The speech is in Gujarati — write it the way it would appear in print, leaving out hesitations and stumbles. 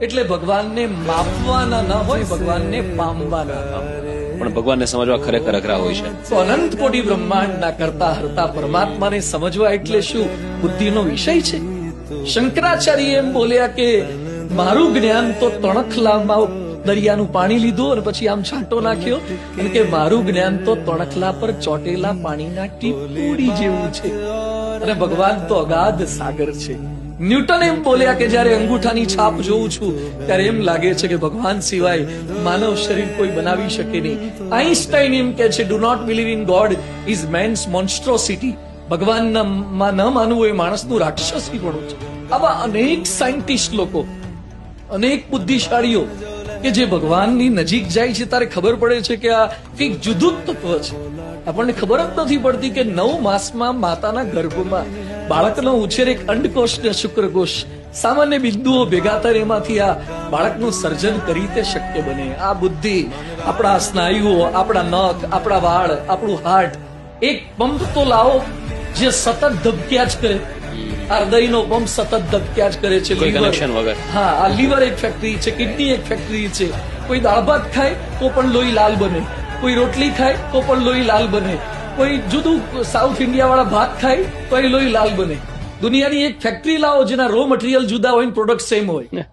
એટલે ભગવાનને માપવાના ન હોય, ભગવાનને પામવાના ન હોય. પણ ભગવાનને સમજવા ખરેખર અઘરા હોય છે. તો અનંત કોટી બ્રહ્માંડના કરતા હરતા પરમાત્માને સમજવા એટલે શું બુદ્ધિનો વિષય છે? શંકરાચાર્ય એમ બોલ્યા કે મારું જ્ઞાન તો તણખલામાં દરિયાનું પાણી લીધું અને પછી આમ છાંટો નાખ્યો અને કે મારું જ્ઞાન તો તણખલા પર ચોટેલા પાણીના ટીપુડી જેવું છે અને ભગવાન તો અગાધ સાગર છે. ન્યૂટન એમ બોલ્યા કે જયારે અંગૂઠાની છાપ જોઉં છું ત્યારે એમ લાગે છે કે ભગવાન સિવાય માનવ શરીર કોઈ બનાવી શકે નહીં. આઈન્સ્ટાઈન એમ કે છે do not believe in God is man's monstrosity. ભગવાનમાં ન માનવું એ માણસનું રાક્ષસીપણું છે. આવા અનેક સાયન્ટિસ્ટ લોકો, અનેક બુદ્ધિશાળીઓ કે જે ભગવાનની નજીક જાય છે ત્યારે ખબર પડે છે કે આ કંઈક જુદું જ તત્વ છે. આપણને ખબર જ નથી પડતી કે 9 માસમાં માતાના ગર્ભમાં બાળકનો ઉછેર એક અંડકોષ ને શુક્રકોષ સામાન્ય બિંદુઓ ભેગા થાય એમાંથી આ બાળકનું સર્જન કરી તે શક્ય બને. આ બુદ્ધિ, આપણા સ્નાયુઓ, આપણા નખ, આપણા વાળ, આપણું હાર્ટ, એક પંપ તો લાવો જે સતત ધબક્યા જ કરે. હૃદયનો પંપ સતત ધબક્યા જ કરે છે. કોઈ કનેક્શન વગર. હા, આ લીવર એક ફેક્ટરી છે, કિડની એક ફેક્ટરી છે. કોઈ દાળ ભાત ખાય તો પણ લોહી લાલ બને, કોઈ રોટલી ખાય તો પણ લોહી લાલ બને, કોઈ જુદું સાઉથ ઇન્ડિયા વાળા ભાત ખાય તો એ લોહી લાલ બને. દુનિયાની એક ફેક્ટરી લાવો જેના રો મટીરિયલ જુદા હોય, પ્રોડક્ટ સેમ હોય.